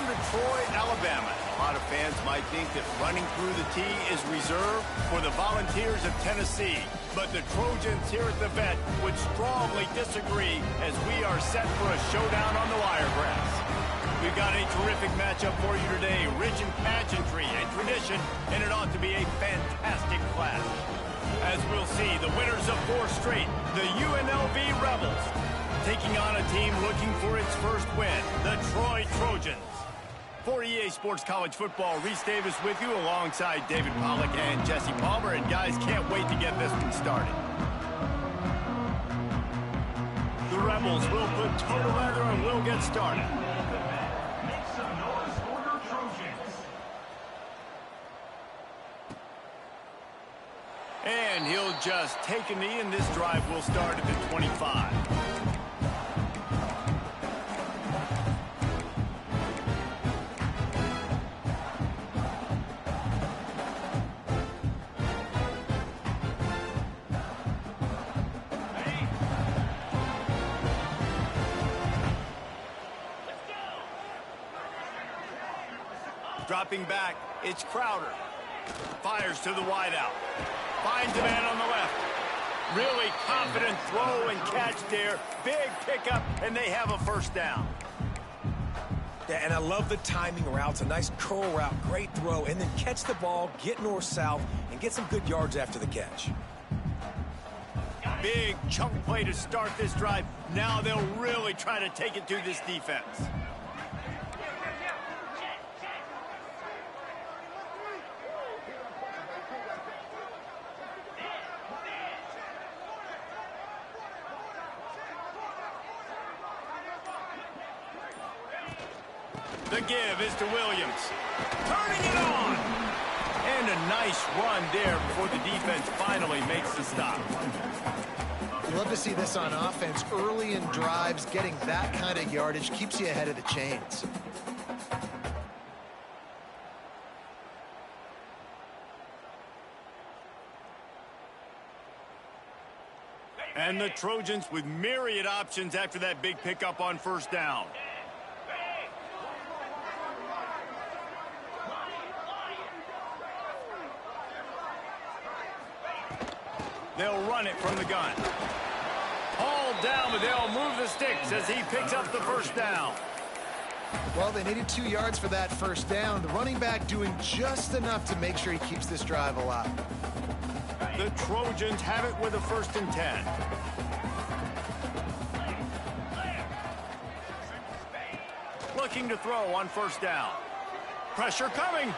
to Troy, Alabama. A lot of fans might think that running through the tee is reserved for the Volunteers of Tennessee. But the Trojans here at the Vet would strongly disagree as we are set for a showdown on the wiregrass. We've got a terrific matchup for you today, rich in pageantry and tradition, and it ought to be a fantastic clash. As we'll see, the winners of 4 straight, the UNLV Rebels, taking on a team looking for its first win, the Troy Trojans. For EA Sports College Football, Reese Davis with you alongside David Pollack and Jesse Palmer. And guys, can't wait to get this one started. The Rebels will put toe to leather and we'll get started. Make some noise for your Trojans. And he'll just take a knee, and this drive will start at the 25. Dropping back, it's Crowder. Fires to the wideout. Finds a man on the left. Really confident throw and catch there. Big pickup, and they have a first down. Yeah, and I love the timing routes. A nice curl route, great throw, and then catch the ball, get north-south, and get some good yards after the catch. Big chunk play to start this drive. Now they'll really try to take it to this defense. The give is to Williams. Turning it on. And a nice run there before the defense finally makes the stop. You love to see this on offense. Early in drives, getting that kind of yardage keeps you ahead of the chains. And the Trojans with myriad options after that big pickup on first down. They'll run it from the gun. Hauled down, but they'll move the sticks as he picks up the first down. Well, they needed 2 yards for that first down. The running back doing just enough to make sure he keeps this drive alive. The Trojans have it with a 1st and 10. Looking to throw on first down. Pressure coming.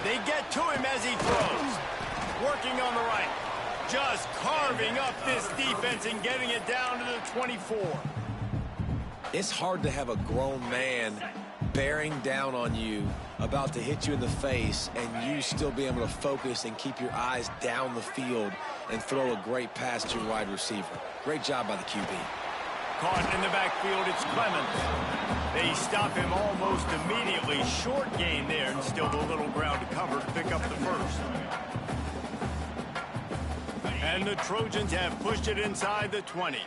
They get to him as he throws. Working on the right. Just carving up this defense and getting it down to the 24. It's hard to have a grown man bearing down on you, about to hit you in the face, and you still be able to focus and keep your eyes down the field and throw a great pass to your wide receiver. Great job by the QB. Caught in the backfield, it's Clemens. They stop him almost immediately. Short gain there, and still a little ground to cover to pick up the first. And the Trojans have pushed it inside the 20.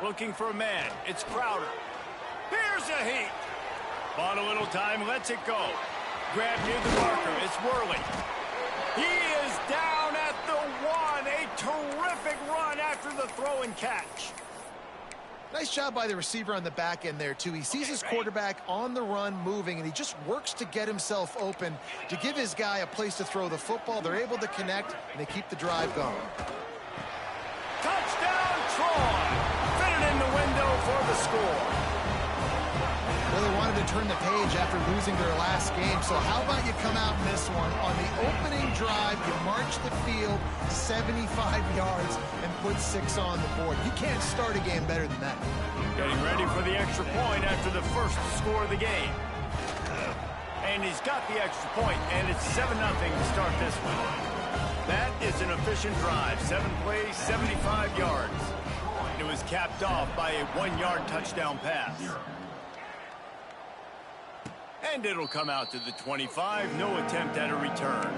Looking for a man. It's Crowder. Here's a heat. Bought a little time, lets it go. Grabbed near the marker. It's Worley. He is down at the 1. A terrific run after the throw and catch. Nice job by the receiver on the back end there, too. He sees his quarterback on the run moving, and he just works to get himself open to give his guy a place to throw the football. They're able to connect, and they keep the drive going. Touchdown, Troy! Fitted in the window for the score. Really wanted to turn the page after losing their last game, so how about you come out in this one? On the opening drive, you march the field 75 yards and put 6 on the board. You can't start a game better than that. Getting ready for the extra point after the first score of the game. And he's got the extra point, and it's 7-0 to start this one. That is an efficient drive. 7 plays, 75 yards. It was capped off by a 1-yard touchdown pass. And it'll come out to the 25. No attempt at a return.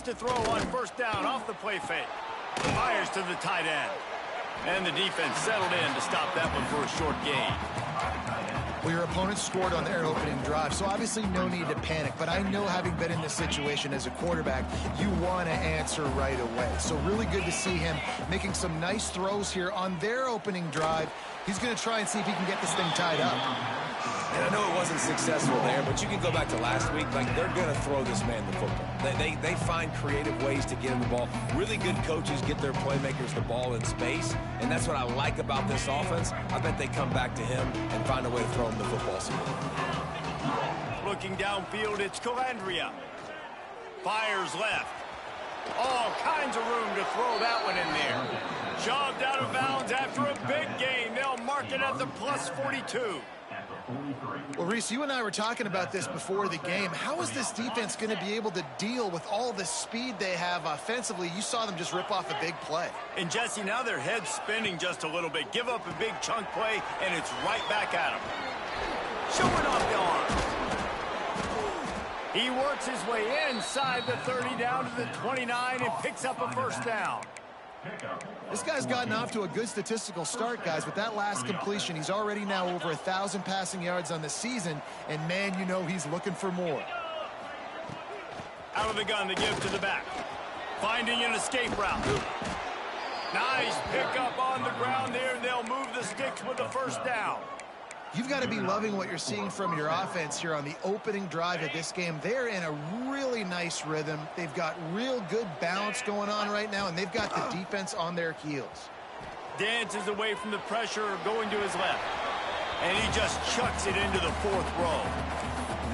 wants to throw on first down off the play fake. Fires to the tight end. And the defense settled in to stop that one for a short gain. Well, your opponent scored on their opening drive, so obviously no need to panic. But I know, having been in this situation as a quarterback, you want to answer right away. So really good to see him making some nice throws here on their opening drive. He's going to try and see if he can get this thing tied up. And I know it wasn't successful there, but you can go back to last week. Like, they're going to throw this man the football. They find creative ways to get him the ball. Really good coaches get their playmakers the ball in space, and that's what I like about this offense. I bet they come back to him and find a way to throw him the football soon. Looking downfield, it's Calandria. Fires left. All kinds of room to throw that one in there. Shoved out of bounds after a big gain. They'll mark it at the plus 42. Well, Reese, you and I were talking about this before the game. How is this defense going to be able to deal with all the speed they have offensively? You saw them just rip off a big play. And, Jesse, now their head's spinning just a little bit. Give up a big chunk play, and it's right back at them. Showing off the arm. He works his way inside the 30 down to the 29 and picks up a first down. This guy's gotten off to a good statistical start, guys. With that last completion, he's already now over 1,000 passing yards on the season, and, man, you know he's looking for more. Out of the gun to give to the back. Finding an escape route. Nice pickup on the ground there. They'll move the sticks with the first down. You've got to be loving what you're seeing from your offense here on the opening drive of this game. They're in a really nice rhythm. They've got real good balance going on right now, and they've got the defense on their heels. Dances away from the pressure, going to his left. And he just chucks it into the fourth row.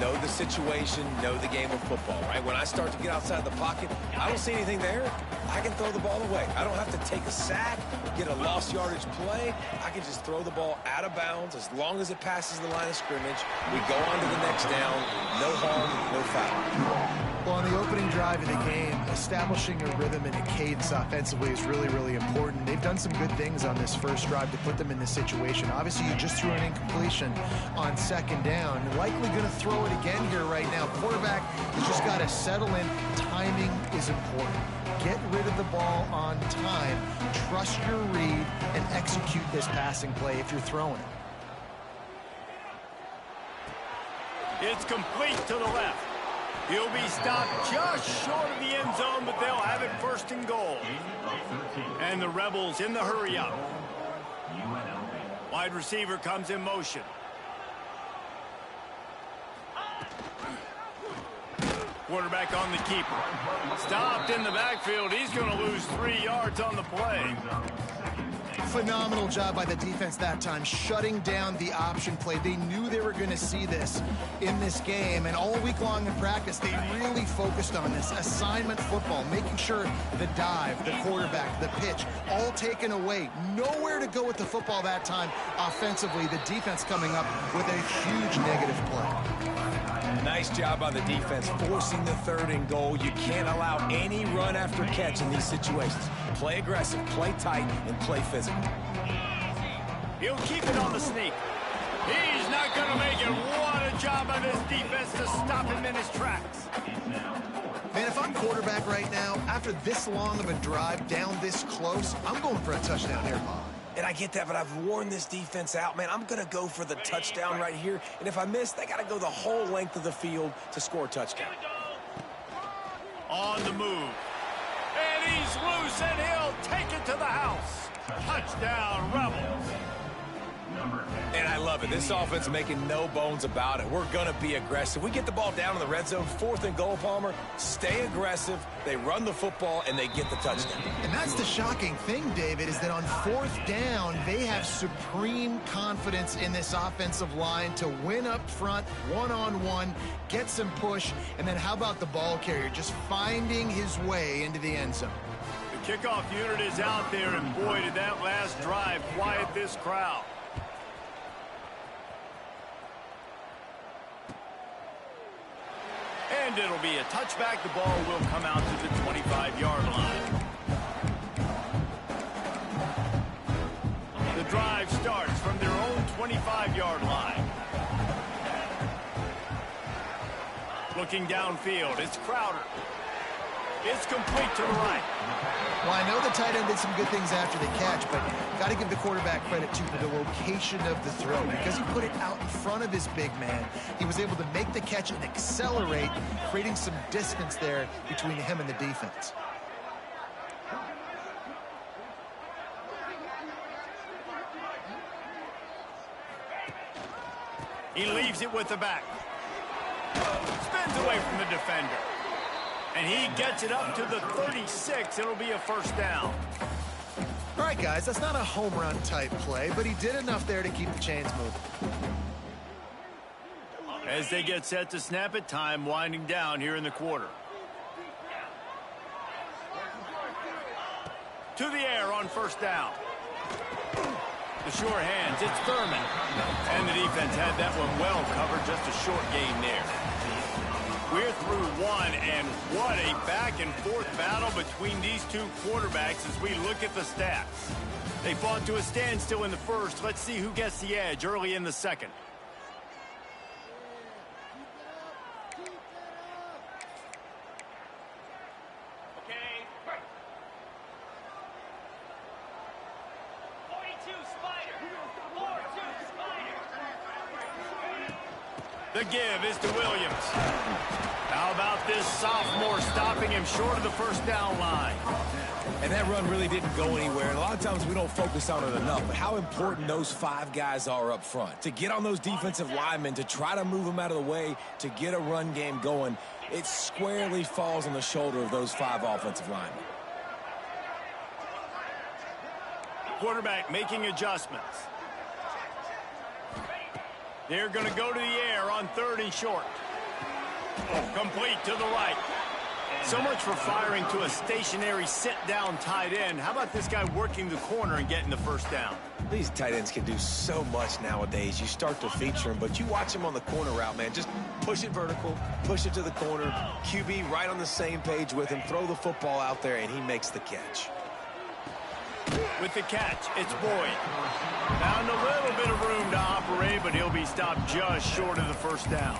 Know the situation, know the game of football, right? When I start to get outside the pocket, I don't see anything there. I can throw the ball away. I don't have to take a sack, get a lost yardage play. I can just throw the ball out of bounds as long as it passes the line of scrimmage. We go on to the next down. No harm, no foul. Well, on the opening drive of the game, establishing a rhythm and a cadence offensively is really, really important. They've done some good things on this first drive to put them in this situation. Obviously, you just threw an incompletion on second down. Likely going to throw it again here right now. Quarterback has just got to settle in. Timing is important. Get rid of the ball on time. Trust your read and execute this passing play if you're throwing it. It's complete to the left. He'll be stopped just short of the end zone, but they'll have it first and goal. And the Rebels in the hurry-up. Wide receiver comes in motion. Quarterback on the keeper. Stopped in the backfield. He's going to lose 3 yards on the play. Phenomenal job by the defense that time, shutting down the option play. They knew they were going to see this in this game, and all week long in practice, they really focused on this assignment football, making sure the dive, the quarterback, the pitch, all taken away. Nowhere to go with the football that time offensively. The defense coming up with a huge negative play. Nice job by the defense, forcing the third and goal. You can't allow any run after catch in these situations. Play aggressive, play tight, and play physical. He'll keep it on the sneak. He's not going to make it. What a job by this defense to stop him in his tracks. Man, if I'm quarterback right now, after this long of a drive down this close, I'm going for a touchdown here, Bob. And I get that, but I've worn this defense out, man. I'm going to go for the touchdown right here. And if I miss, they got to go the whole length of the field to score a touchdown. On the move. And he's loose, and he'll take it to the house. Touchdown, Rebels. And I love it. This offense is making no bones about it. We're going to be aggressive. We get the ball down in the red zone, 4th and goal, Palmer. Stay aggressive. They run the football, and they get the touchdown. And that's the shocking thing, David, is that on 4th down, they have supreme confidence in this offensive line to win up front, one-on-one, get some push, and then how about the ball carrier just finding his way into the end zone? The kickoff unit is out there, and boy, did that last drive quiet this crowd. And it'll be a touchback. The ball will come out to the 25-yard line. The drive starts from their own 25-yard line. Looking downfield, it's Crowder. It's complete to the right. Well, I know the tight end did some good things after the catch, but got to give the quarterback credit, too, for the location of the throw. Because he put it out in front of his big man, he was able to make the catch and accelerate, creating some distance there between him and the defense. He leaves it with the back. Spins away from the defender. And he gets it up to the 36. It'll be a first down. All right, guys, that's not a home run type play, but he did enough there to keep the chains moving. As they get set to snap it, time winding down here in the quarter. To the air on first down. The sure hands, it's Thurman. And the defense had that one well covered, just a short gain there. We're through one, and what a back-and-forth battle between these two quarterbacks as we look at the stats. They fought to a standstill in the first. Let's see who gets the edge early in the second. The give is to Williams. How about this sophomore stopping him short of the first down line? And that run really didn't go anywhere. And a lot of times we don't focus on it enough. But how important those 5 guys are up front. To get on those defensive linemen, to try to move them out of the way, to get a run game going, it squarely falls on the shoulder of those 5 offensive linemen. Quarterback making adjustments. They're going to go to the air on 3rd and short. Complete to the right. So much for firing to a stationary sit-down tight end. How about this guy working the corner and getting the first down? These tight ends can do so much nowadays. You start to feature them, but you watch them on the corner route, man. Just push it vertical, push it to the corner. QB right on the same page with him. Throw the football out there, and he makes the catch. With the catch, it's Boyd. Found a little bit of room to operate, but he'll be stopped just short of the first down.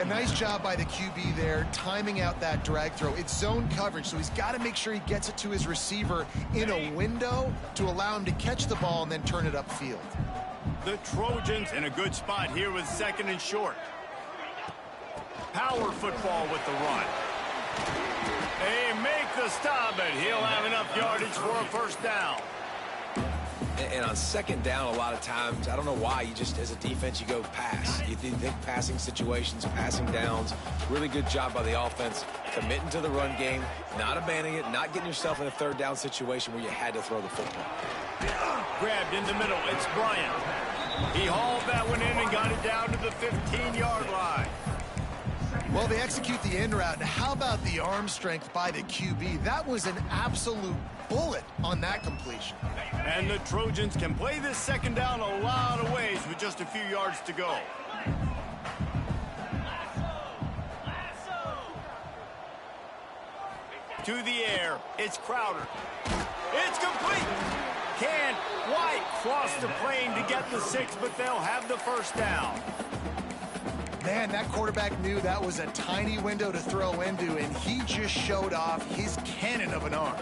A nice job by the QB there, timing out that drag throw. It's zone coverage, so he's got to make sure he gets it to his receiver in a window to allow him to catch the ball and then turn it upfield. The Trojans in a good spot here with 2nd and short. Power football with the run. They make the stop, but he'll have enough yardage for a first down. And on 2nd down, a lot of times, I don't know why, you just, as a defense, you go pass. You think passing situations, passing downs. Really good job by the offense, committing to the run game, not abandoning it, not getting yourself in a 3rd down situation where you had to throw the football. Grabbed in the middle, it's Bryant. He hauled that one in and got it down to the 15-yard line. Well, they execute the in route. How about the arm strength by the QB? That was an absolute bullet on that completion. And the Trojans can play this 2nd down a lot of ways with just a few yards to go. To the air, it's Crowder. It's complete. Can't quite cross the plane to get the 6, but they'll have the first down. Man, that quarterback knew that was a tiny window to throw into, and he just showed off his cannon of an arm.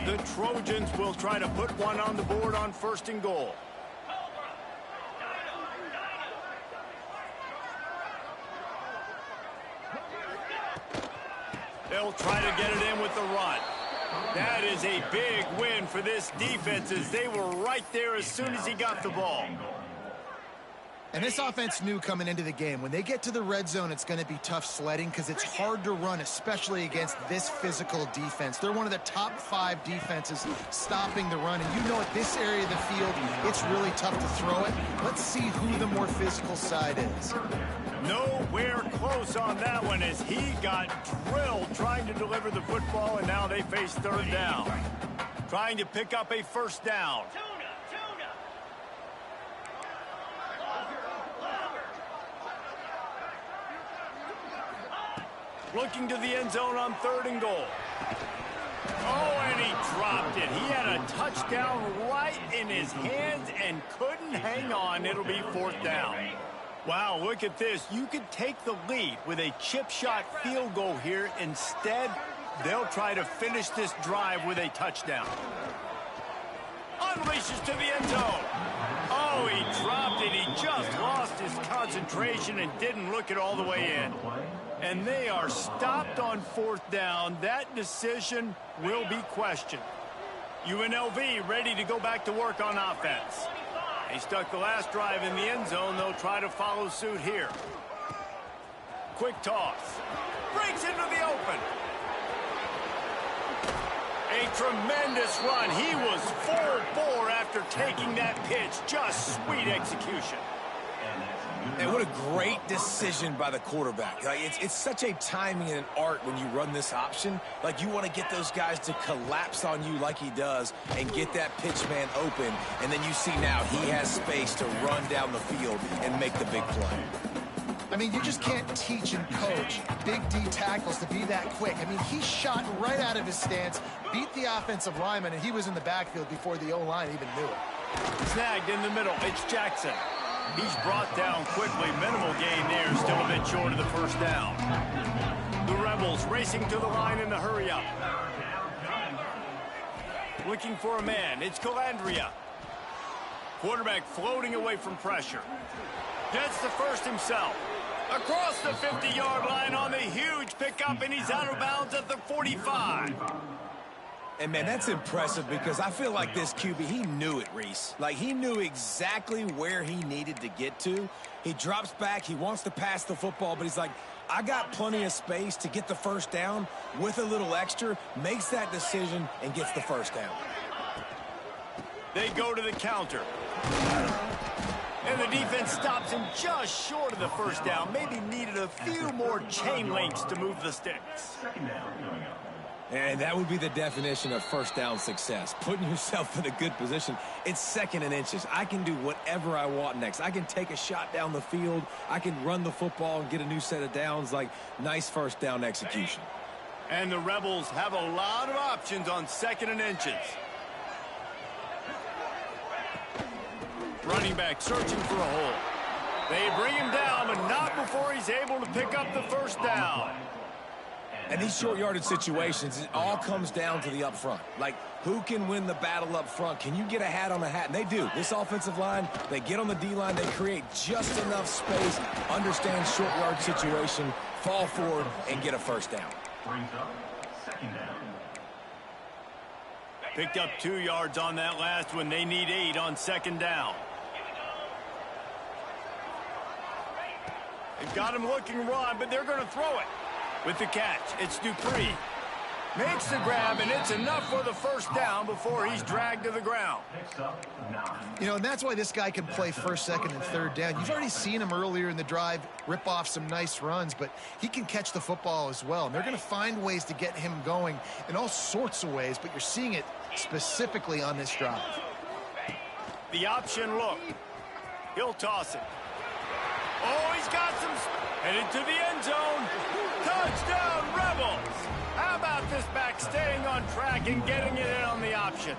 The Trojans will try to put one on the board on 1st and goal. They'll try to get it in with the run. That is a big win for this defense as they were right there as soon as he got the ball. And this offense knew coming into the game, when they get to the red zone, it's going to be tough sledding because it's hard to run, especially against this physical defense. They're one of the top 5 defenses stopping the run. And you know at this area of the field, it's really tough to throw it. Let's see who the more physical side is. Nowhere close on that one as he got drilled trying to deliver the football, and now they face 3rd down. Trying to pick up a first down. Looking to the end zone on 3rd and goal. Oh, and he dropped it. He had a touchdown right in his hands and couldn't hang on. It'll be 4th down. Wow, look at this. You could take the lead with a chip shot field goal here. Instead, they'll try to finish this drive with a touchdown. Unleashes to the end zone. Oh, he dropped it. He just lost his concentration and didn't look it all the way in. And they are stopped on 4th down. That decision will be questioned. UNLV ready to go back to work on offense. They stuck the last drive in the end zone. They'll try to follow suit here. Quick toss. Breaks into the open. A tremendous run. He was full bore after taking that pitch. Just sweet execution. And what a great decision by the quarterback. Like, it's such a timing and an art when you run this option. Like, you want to get those guys to collapse on you like he does and get that pitch man open. And then you see now he has space to run down the field and make the big play. I mean, you just can't teach and coach big D tackles to be that quick. I mean, he shot right out of his stance, beat the offensive lineman, and he was in the backfield before the O-line even knew it. Snagged in the middle. It's Jackson. He's brought down quickly. Minimal gain there. Still a bit short of the first down. The Rebels racing to the line in the hurry-up. Looking for a man. It's Calandria. Quarterback floating away from pressure. Gets the first himself. Across the 50-yard line on the huge pickup, and he's out of bounds at the 45. And, man, that's impressive because I feel like this QB, he knew it, Reese. Like, he knew exactly where he needed to get to. He drops back. He wants to pass the football, but he's like, I got plenty of space to get the first down with a little extra, makes that decision, and gets the first down. They go to the counter. And the defense stops him just short of the first down. Maybe needed a few more chain links to move the sticks. And that would be the definition of first down success. Putting yourself in a good position. It's 2nd and inches. I can do whatever I want next. I can take a shot down the field. I can run the football and get a new set of downs. Like, nice first down execution. And the Rebels have a lot of options on 2nd and inches. Running back searching for a hole. They bring him down, but not before he's able to pick up the first down. And these short yardage situations, it all comes down to the up front. Like, who can win the battle up front? Can you get a hat on a hat? And they do. This offensive line, they get on the D-line, they create just enough space, understand short yard situation, fall forward, and get a first down. Brings up 2nd down. Picked up 2 yards on that last one. They need 8 on 2nd down. They've got him looking run, but they're going to throw it. With the catch, it's Dupree. Makes the grab, and it's enough for the first down before he's dragged to the ground. You know, and that's why this guy can play 1st, 2nd, and 3rd down. You've already seen him earlier in the drive rip off some nice runs, but he can catch the football as well. And they're going to find ways to get him going in all sorts of ways, but you're seeing it specifically on this drive. The option look. He'll toss it. Oh, he's got some... Headed to the end zone. Touchdown, Rebels! How about this back staying on track and getting it in on the option?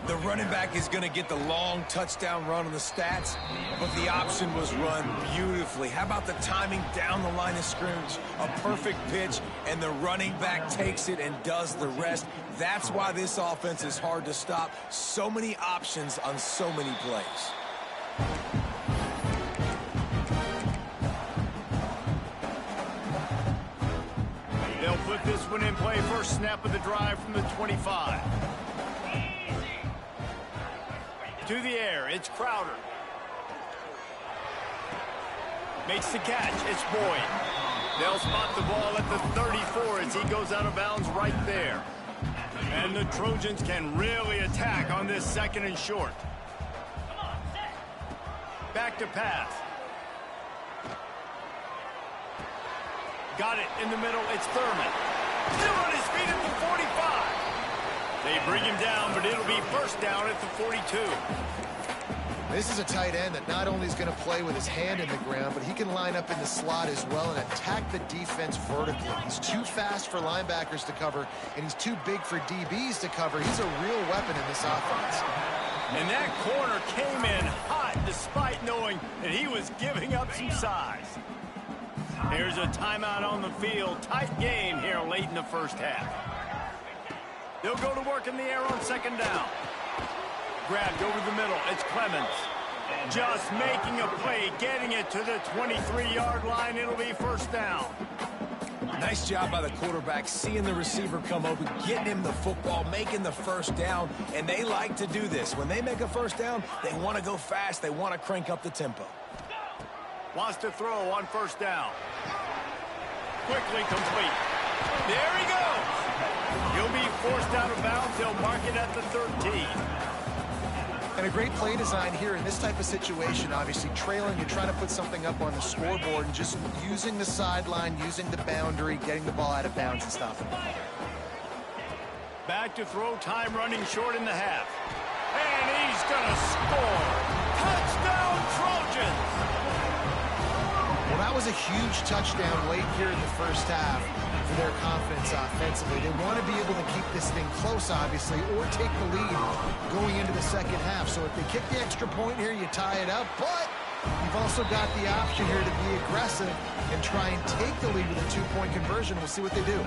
The running back is going to get the long touchdown run on the stats, but the option was run beautifully. How about the timing down the line of scrimmage? A perfect pitch, and the running back takes it and does the rest. That's why this offense is hard to stop. So many options on so many plays. They'll put this one in play. First snap of the drive from the 25. To the air, it's Crowder. Makes the catch, it's Boyd. They'll spot the ball at the 34 as he goes out of bounds right there. And the Trojans can really attack on this 2nd and short. Back to pass. Got it in the middle. It's Thurman. Still on his feet at the 45. They bring him down, but it'll be first down at the 42. This is a tight end that not only is going to play with his hand in the ground, but he can line up in the slot as well and attack the defense vertically. He's too fast for linebackers to cover, and he's too big for DBs to cover. He's a real weapon in this offense. And that corner came in hot despite knowing that he was giving up some size. Here's a timeout on the field. Tight game here late in the first half. They'll go to work in the air on second down. Grabbed over the middle. It's Clemens. Just making a play, getting it to the 23-yard line. It'll be first down. Nice job by the quarterback, seeing the receiver come open, getting him the football, making the first down, and they like to do this. When they make a first down, they want to go fast. They want to crank up the tempo. Wants to throw on first down. Quickly complete. There he goes. He'll be forced out of bounds. They'll mark it at the 13. And a great play design here in this type of situation. Obviously trailing, you're trying to put something up on the scoreboard and just using the sideline, using the boundary, getting the ball out of bounds and stopping it. Back to throw, time running short in the half. And he's going to score. Touchdown, Trojans! Well, that was a huge touchdown late here in the first half for their confidence offensively. They want to be able to keep this thing close, obviously, or take the lead going into the second half. So if they kick the extra point here, you tie it up. But you've also got the option here to be aggressive and try and take the lead with a two-point conversion. We'll see what they do.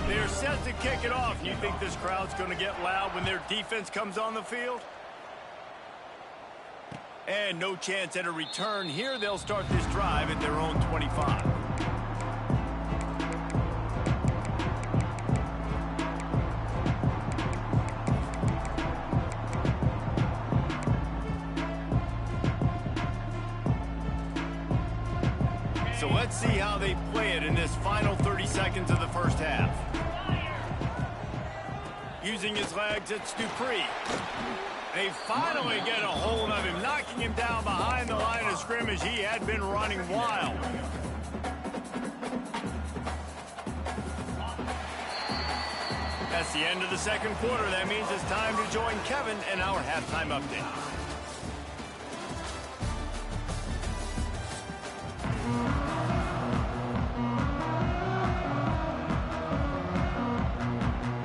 They're set to kick it off. You think this crowd's going to get loud when their defense comes on the field? And no chance at a return. Here they'll start this drive at their own 25. So let's see how they play it in this final 30 seconds of the first half. Using his legs, it's Dupree. They finally get a hold of him, knocking him down behind the line of scrimmage. He had been running wild. That's the end of the second quarter. That means it's time to join Kevin in our halftime update.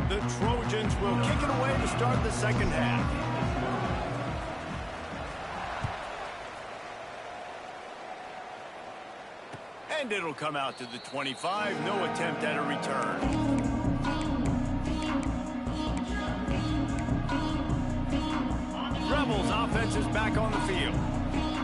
The Trojans will kick it away to start the second half. And it'll come out to the 25. No attempt at a return. Rebels offense is back on the field.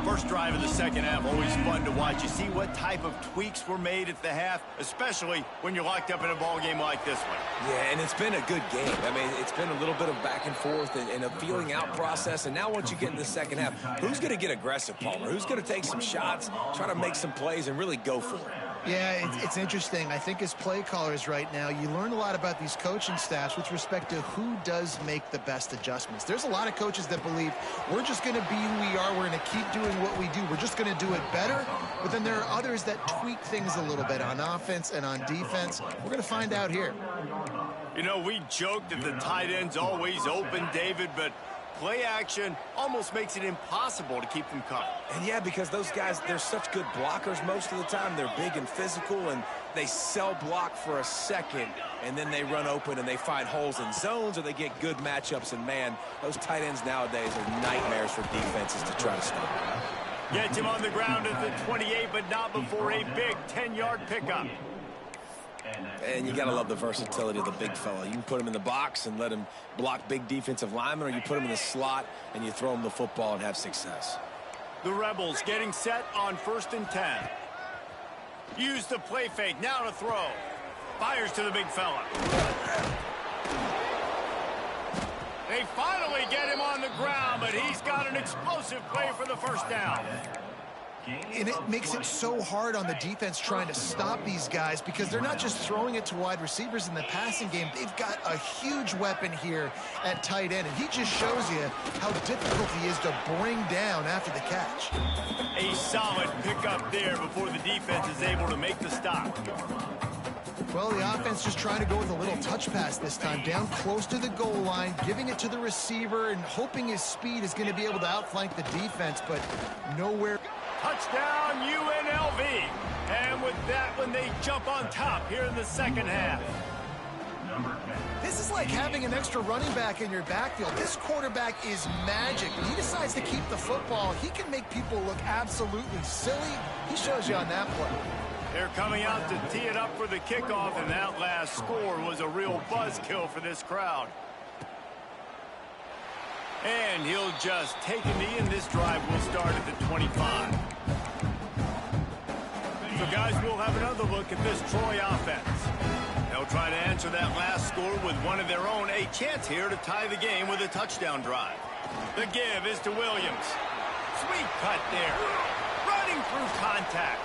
First drive of the second half, always fun to watch. You see what type of tweaks were made at the half, especially when you're locked up in a ball game like this one. Yeah, and it's been a good game. I mean, it's been a little bit of back and forth and a feeling out process. And now once you get in the second half, who's going to get aggressive, Palmer? Who's going to take some shots, try to make some plays, and really go for it? Yeah, it's interesting. I think as play callers right now, you learn a lot about these coaching staffs with respect to who does make the best adjustments. There's a lot of coaches that believe we're just going to be who we are. We're going to keep doing what we do. We're just going to do it better. But then there are others that tweak things a little bit on offense and on defense. We're going to find out here. You know, we joked that the tight end's always open, David, but play action almost makes it impossible to keep them covered. And yeah, because those guys, they're such good blockers most of the time. They're big and physical, and they cell block for a second, and then they run open and they find holes in zones, or they get good matchups. And man, those tight ends nowadays are nightmares for defenses to try to stop. Gets him on the ground at the 28, but not before a big 10-yard pickup. And you got to love the versatility of the big fella. You can put him in the box and let him block big defensive linemen, or you put him in the slot and you throw him the football and have success. The Rebels getting set on 1st and 10. Use the play fake, now to throw. Fires to the big fella. They finally get him on the ground, but he's got an explosive play for the first down. And it makes it so hard on the defense trying to stop these guys because they're not just throwing it to wide receivers in the passing game. They've got a huge weapon here at tight end, and he just shows you how difficult he is to bring down after the catch. A solid pickup there before the defense is able to make the stop. Well, the offense just trying to go with a little touch pass this time, down close to the goal line, giving it to the receiver and hoping his speed is going to be able to outflank the defense, but nowhere. Touchdown, UNLV. And with that one, they jump on top here in the second half. Number 10. This is like having an extra running back in your backfield. This quarterback is magic. When he decides to keep the football, he can make people look absolutely silly. He shows you on that play. They're coming out to tee it up for the kickoff, and that last score was a real buzzkill for this crowd. And he'll just take a knee, and this drive will start at the 25. So, guys, we'll have another look at this Troy offense. They'll try to answer that last score with one of their own. A chance here to tie the game with a touchdown drive. The give is to Williams. Sweet cut there. Running through contact.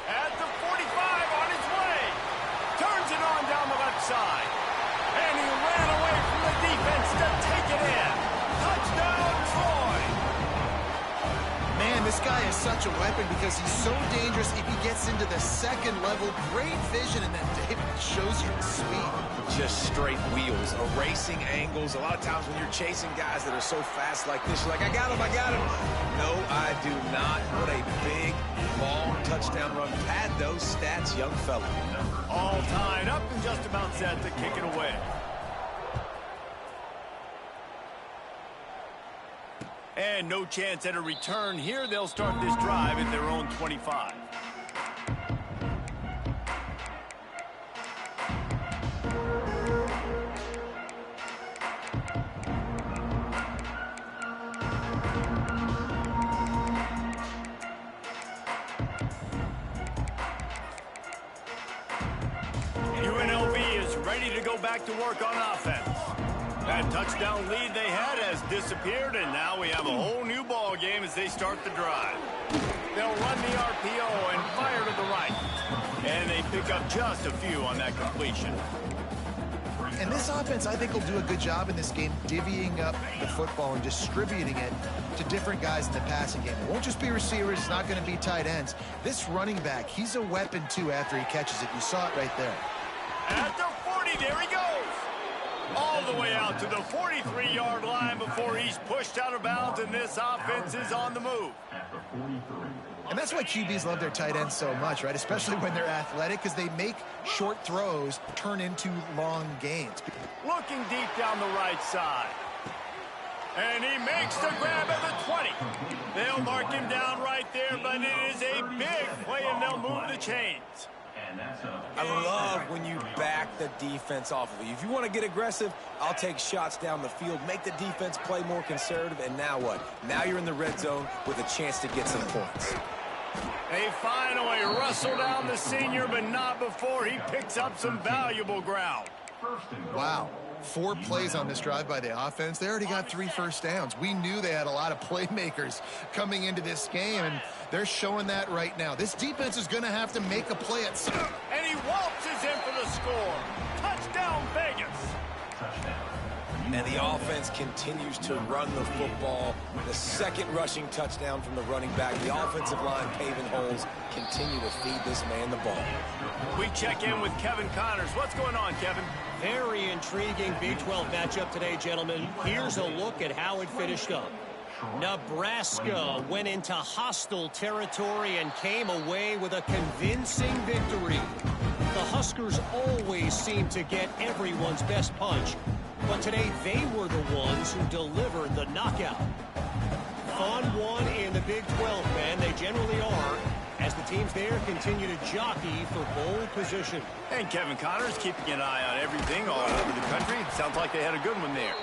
At the 45 on his way. Turns it on down the left side. And he ran away from the defense to take it in. Touchdown, Troy. Man, this guy is such a weapon because he's so dangerous if he gets into the second level. Great vision, and then it shows you the speed. Just straight wheels, erasing angles. A lot of times when you're chasing guys that are so fast like this, you're like, I got him, I got him. No, I do not. What a big, long touchdown run. Pad those stats, young fella. All tied up and just about set to kick it away. And no chance at a return here. They'll start this drive at their own 25. UNLV is ready to go back to work on offense. That touchdown lead they had has disappeared, and now we have a whole new ball game as they start the drive. They'll run the RPO and fire to the right. And they pick up just a few on that completion. And this offense, I think, will do a good job in this game divvying up the football and distributing it to different guys in the passing game. It won't just be receivers. It's not going to be tight ends. This running back, he's a weapon, too, after he catches it. You saw it right there. At the 40, there he goes. All the way out to the 43-yard line before he's pushed out of bounds, and this offense is on the move. And that's why QBs love their tight ends so much, right? Especially when they're athletic, because they make short throws turn into long gains. Looking deep down the right side. And he makes the grab at the 20. They'll mark him down right there, but it is a big play, and they'll move the chains. I love when you back the defense off of you. If you want to get aggressive, I'll take shots down the field, make the defense play more conservative, and now what? Now you're in the red zone with a chance to get some points. They finally wrestle down the senior, but not before he picks up some valuable ground. Wow. 4 plays on this drive by the offense. They already got 3 first downs. We knew they had a lot of playmakers coming into this game, and they're showing that right now. This defense is going to have to make a play at some. And he waltzes in for the score. Touchdown, Vegas. And the offense continues to run the football. The second rushing touchdown from the running back. The offensive line paving holes. Continue to feed this man the ball. We check in with Kevin Connors. What's going on, Kevin? Very intriguing Big 12 matchup today, gentlemen. Here's a look at how it finished up. Nebraska went into hostile territory and came away with a convincing victory. The Huskers always seem to get everyone's best punch, but today they were the ones who delivered the knockout. Fun one in the Big 12, man. They generally are, as the teams there continue to jockey for bowl position. And Kevin Connors keeping an eye on everything all over the country. Sounds like they had a good one there.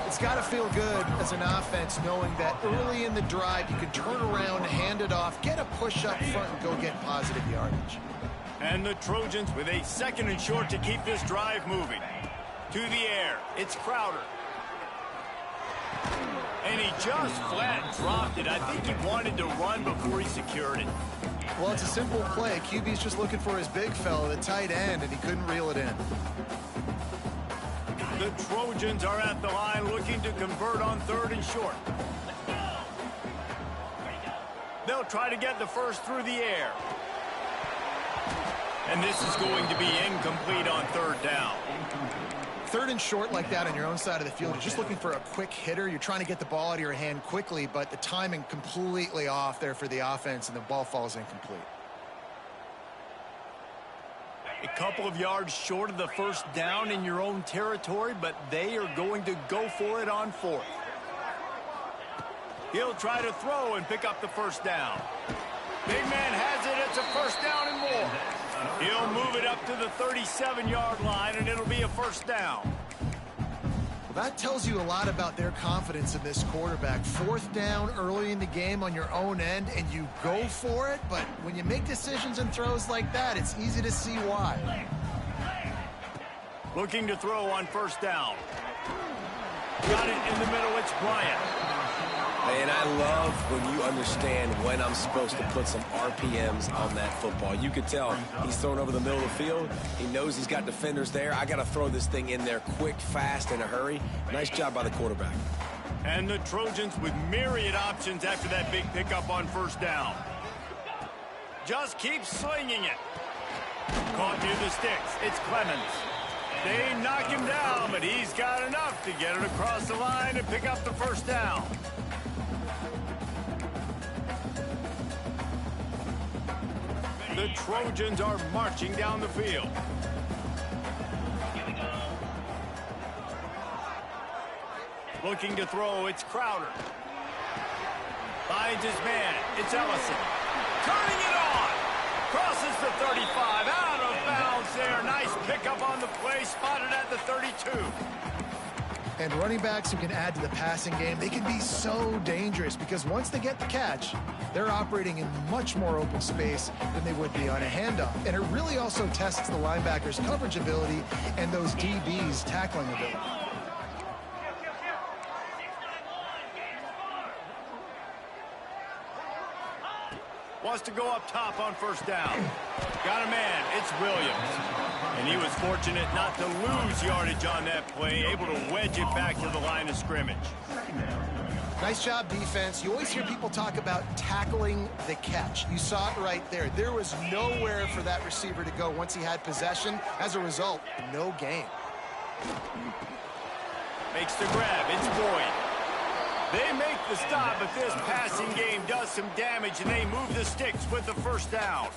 It's got to feel good as an offense knowing that early in the drive you can turn around, hand it off, get a push up front, and go get positive yardage. And the Trojans with a 2nd and short to keep this drive moving. To the air, it's Crowder. And he just flat dropped it. I think he wanted to run before he secured it. Well, it's a simple play. QB's just looking for his big fella, the tight end, and he couldn't reel it in. The Trojans are at the line looking to convert on 3rd and short. They'll try to get the first through the air. And this is going to be incomplete on 3rd down. 3rd and short like that on your own side of the field, you're just looking for a quick hitter. You're trying to get the ball out of your hand quickly, but the timing completely off there for the offense, and the ball falls incomplete. A couple of yards short of the first down in your own territory, but they are going to go for it on fourth. He'll try to throw and pick up the first down. Big man has it. It's a first down and more. He'll move it up to the 37-yard line, and it'll be a first down. Well, that tells you a lot about their confidence in this quarterback. Fourth down early in the game on your own end, and you go for it. But when you make decisions and throws like that, it's easy to see why. Looking to throw on first down. Got it in the middle. It's Bryant. And I love when you understand when I'm supposed to put some RPMs on that football. You could tell he's thrown over the middle of the field. He knows he's got defenders there. I got to throw this thing in there quick, fast, in a hurry. Nice job by the quarterback. And the Trojans with myriad options after that big pickup on first down. Just keep slinging it. Caught near the sticks. It's Clemens. They knock him down, but he's got enough to get it across the line and pick up the first down. The Trojans are marching down the field. Looking to throw, it's Crowder. Finds his man, it's Ellison. Turning it on. Crosses the 35, out of bounds there. Nice pickup on the play, spotted at the 32. And running backs who can add to the passing game, they can be so dangerous because once they get the catch, they're operating in much more open space than they would be on a handoff. And it really also tests the linebackers' coverage ability and those DBs' tackling ability. Wants to go up top on first down. Got a man. It's Williams. And he was fortunate not to lose yardage on that play, able to wedge it back to the line of scrimmage. Nice job, defense. You always hear people talk about tackling the catch. You saw it right there. There was nowhere for that receiver to go once he had possession. As a result, no gain. Makes the grab. It's Boyd. They make the stop, but this passing game does some damage, and they move the sticks with the first down.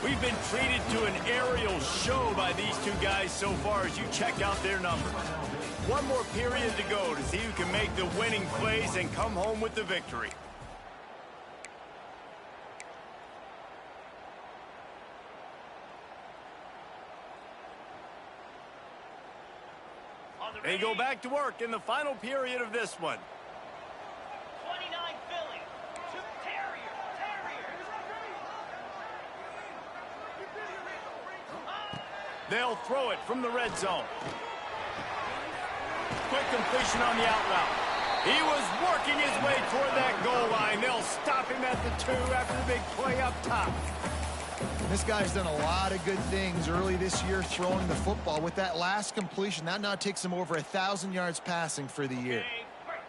We've been treated to an aerial show by these two guys so far as you check out their numbers. One more period to go to see who can make the winning plays and come home with the victory. They go back to work in the final period of this one. 29 Philly to Terriers. They'll throw it from the red zone. Quick completion on the out route. He was working his way toward that goal line. They'll stop him at the 2 after the big play up top. This guy's done a lot of good things early this year throwing the football. With that last completion, that now takes him over 1,000 yards passing for the year.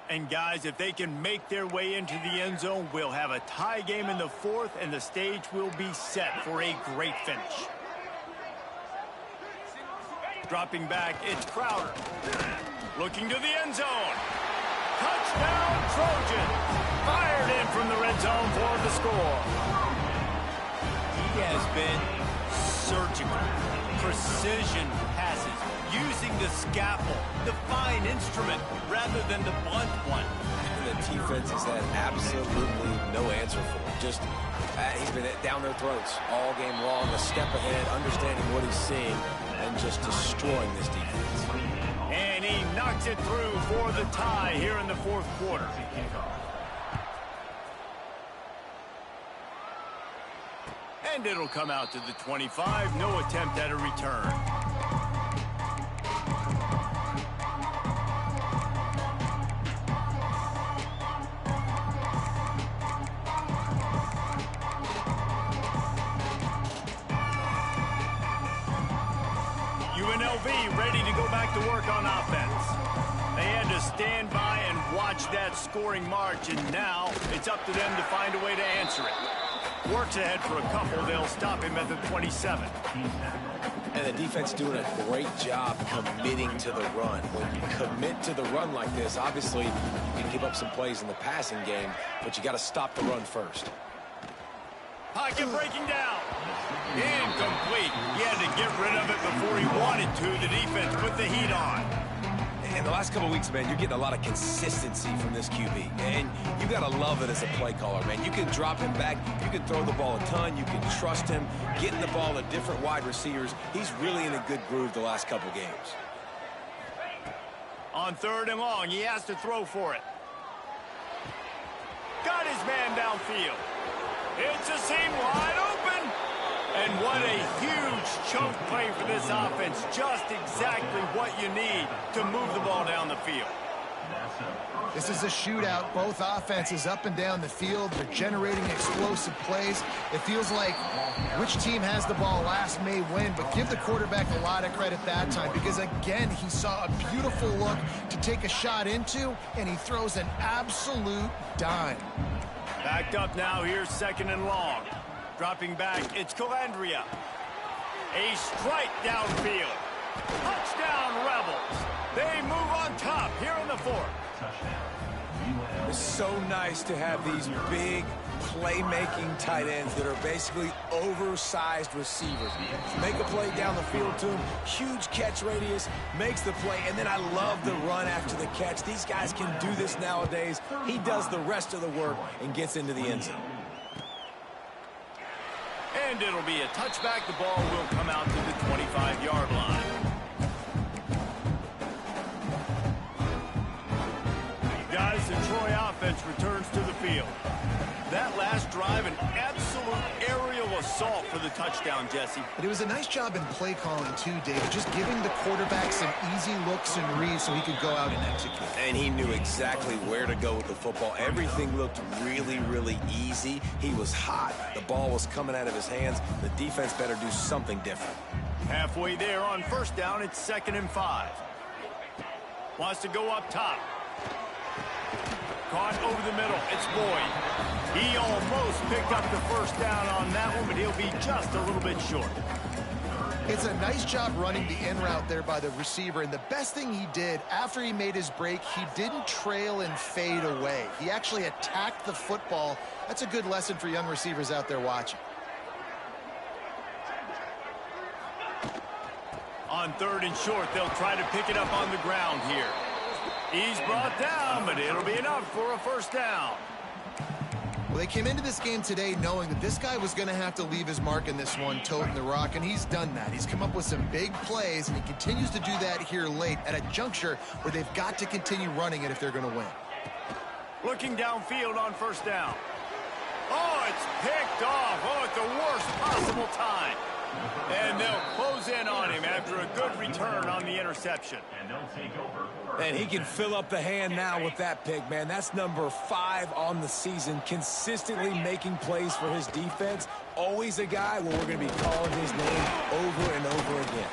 And guys, if they can make their way into the end zone, we'll have a tie game in the 4th, and the stage will be set for a great finish. Dropping back, it's Crowder. Looking to the end zone. Touchdown, Trojans. Fired in from the red zone for the score. He has been surgical, precision passes, using the scalpel, the fine instrument, rather than the blunt one. And the defense has had absolutely no answer for him. Just, he's been down their throats all game long, a step ahead, understanding what he's seeing, and just destroying this defense. And he knocks it through for the tie here in the 4th quarter. And it'll come out to the 25. No attempt at a return. UNLV ready to go back to work on offense. They had to stand by and watch that scoring march, and now it's up to them to find a way to answer it. Works ahead for a couple. They'll stop him at the 27. And the defense doing a great job committing to the run. When you commit to the run like this, obviously you can give up some plays in the passing game, but you got to stop the run first. Pocket breaking down. Incomplete. He had to get rid of it before he wanted to. The defense put the heat on. In the last couple of weeks, man, you're getting a lot of consistency from this QB. And you got to love it as a play caller, man. You can drop him back. You can throw the ball a ton. You can trust him. Getting the ball to different wide receivers. He's really in a good groove the last couple games. On 3rd and long, he has to throw for it. Got his man downfield. It's a seam wide open. And what a huge chunk play for this offense. Just exactly what you need to move the ball down the field. This is a shootout. Both offenses up and down the field. They're generating explosive plays. It feels like which team has the ball last may win, but give the quarterback a lot of credit that time because, again, he saw a beautiful look to take a shot into, and he throws an absolute dime. Backed up now. Here's 2nd and long. Dropping back, it's Calandria. A strike downfield. Touchdown, Rebels. They move on top here in the 4th. It's so nice to have these big playmaking tight ends that are basically oversized receivers. Make a play down the field to him, huge catch radius, makes the play, and then I love the run after the catch. These guys can do this nowadays. He does the rest of the work and gets into the end zone. And it'll be a touchback. The ball will come out to the 25-yard line. Guys, the Troy offense returns to the field. That last drive, an absolute aerial assault for the touchdown, Jesse. But it was a nice job in play calling, too, David, just giving the quarterback some easy looks and reads so he could go out and execute. And he knew exactly where to go with the football. Everything looked really, really easy. He was hot. The ball was coming out of his hands. The defense better do something different. Halfway there on 1st down, it's 2nd and 5. Wants to go up top. Caught over the middle. It's Boyd. He almost picked up the 1st down on that one, but he'll be just a little bit short. It's a nice job running the in route there by the receiver, and the best thing he did after he made his break, he didn't trail and fade away. He actually attacked the football. That's a good lesson for young receivers out there watching. On 3rd and short, they'll try to pick it up on the ground here. He's brought down, but it'll be enough for a 1st down. Well, they came into this game today knowing that this guy was going to have to leave his mark in this one, toting the rock, and he's done that. He's come up with some big plays, and he continues to do that here late at a juncture where they've got to continue running it if they're going to win. Looking downfield on 1st down. Oh, it's picked off. Oh, at the worst possible time. And they'll close in on him after a good return on the interception. And they'll take over. And he can fill up the hand now with that pick, man. That's number 5 on the season, consistently making plays for his defense. Always a guy where we're going to be calling his name over and over again.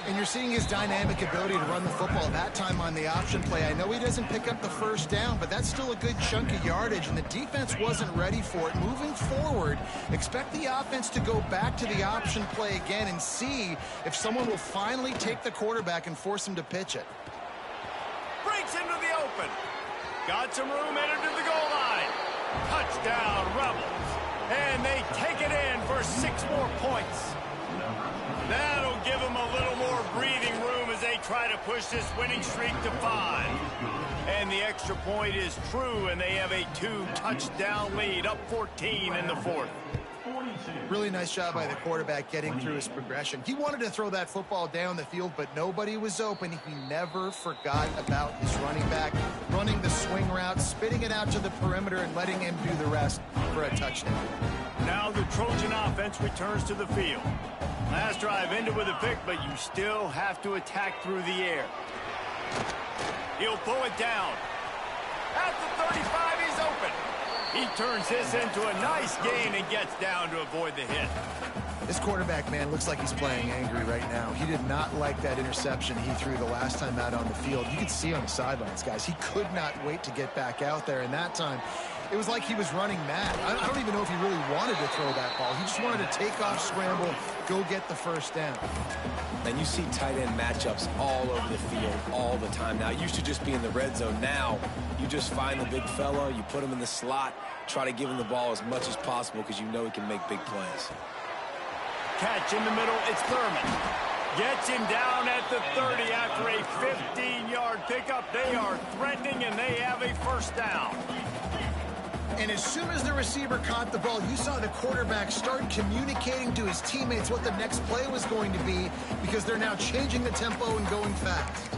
And you're seeing his dynamic ability to run the football that time on the option play. I know he doesn't pick up the 1st down, but that's still a good chunk of yardage, and the defense wasn't ready for it. Moving forward, expect the offense to go back to the option play again and see if someone will finally take the quarterback and force him to pitch it. Breaks into the open. Got some room, entered to the goal line. Touchdown, Rebels. And they take it in for 6 more points. That'll give them a little more breathing room as they try to push this winning streak to 5. And the extra point is true, and they have a 2-touchdown lead, up 14 in the 4th. Really nice job by the quarterback getting through his progression. He wanted to throw that football down the field, but nobody was open. He never forgot about his running back, running the swing route, spitting it out to the perimeter, and letting him do the rest for a touchdown. Now the Trojan offense returns to the field. Last drive ended with a pick, but you still have to attack through the air. He'll pull it down. At the 35, he's open. He turns this into a nice gain and gets down to avoid the hit. This quarterback, man, looks like he's playing angry right now. He did not like that interception he threw the last time out on the field. You could see on the sidelines, guys. He could not wait to get back out there, and that time It was like he was running mad. I don't even know if he really wanted to throw that ball. He just wanted to take off, scramble, go get the first down. And you see tight end matchups all over the field all the time now. It used to just be in the red zone. Now you just find the big fella, you put him in the slot, try to give him the ball as much as possible because you know he can make big plays. Catch in the middle, it's Thurman. Gets him down at the 30 after a 15-yard pickup. They are threatening, and they have a first down. And as soon as the receiver caught the ball, you saw the quarterback start communicating to his teammates what the next play was going to be because they're now changing the tempo and going fast.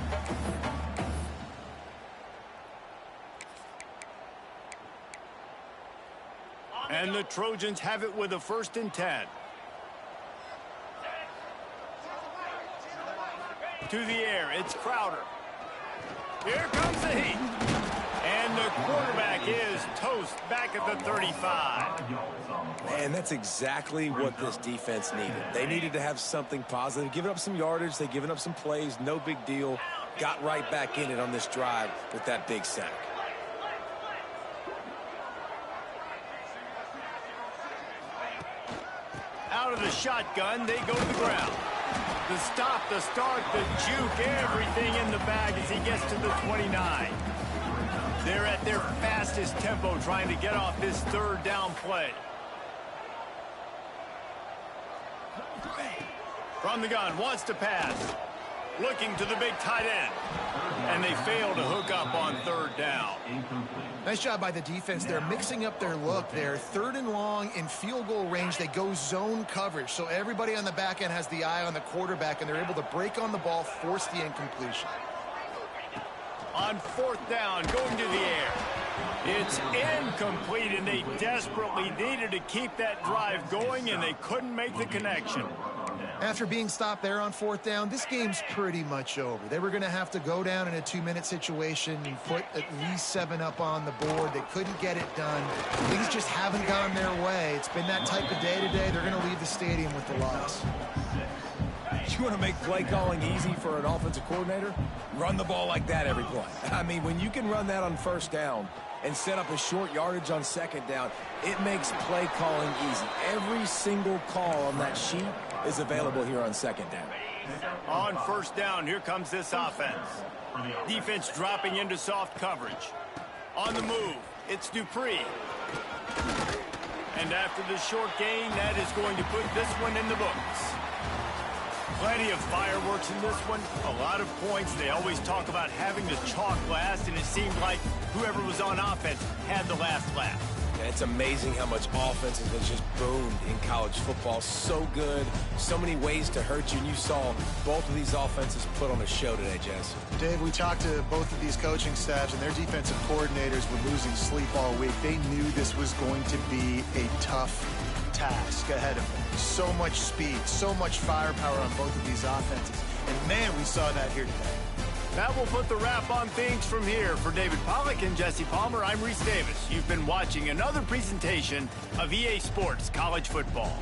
And the Trojans have it with a 1st and 10. To the air, it's Crowder. Here comes the heat. And the quarterback is toast back at the 35. Man, that's exactly what this defense needed. They needed to have something positive. Giving up some yardage, they've given up some plays, no big deal. Got right back in it on this drive with that big sack. Out of the shotgun, they go to the ground. The stop, the start, the juke, everything in the bag as he gets to the 29. They're at their fastest tempo trying to get off this 3rd down play. From the gun, wants to pass. Looking to the big tight end. And they fail to hook up on 3rd down. Nice job by the defense. They're mixing up their look there. 3rd and long in field goal range. They go zone coverage. So everybody on the back end has the eye on the quarterback, and they're able to break on the ball, force the incompletion. On 4th down, going to the air. It's incomplete, and they desperately needed to keep that drive going, and they couldn't make the connection. After being stopped there on 4th down, this game's pretty much over. They were going to have to go down in a 2-minute situation and put at least 7 up on the board. They couldn't get it done. Things just haven't gone their way. It's been that type of day today. They're going to leave the stadium with the loss. You want to make play calling easy for an offensive coordinator? Run the ball like that every play. I mean, when you can run that on 1st down and set up a short yardage on 2nd down, it makes play calling easy. Every single call on that sheet is available here on 2nd down. On 1st down, here comes this offense. Defense dropping into soft coverage. On the move, it's Dupree. And after the short gain, that is going to put this one in the books. Plenty of fireworks in this one. A lot of points. They always talk about having the chalk last, and it seemed like whoever was on offense had the last laugh. And it's amazing how much offense has just boomed in college football. So good. So many ways to hurt you. And you saw both of these offenses put on a show today, Jess. Dave, we talked to both of these coaching staffs, and their defensive coordinators were losing sleep all week. They knew this was going to be a tough task ahead of them. So much speed, so much firepower on both of these offenses. And, man, we saw that here today. That will put the wrap on things from here. For David Pollack and Jesse Palmer, I'm Reese Davis. You've been watching another presentation of EA Sports College Football.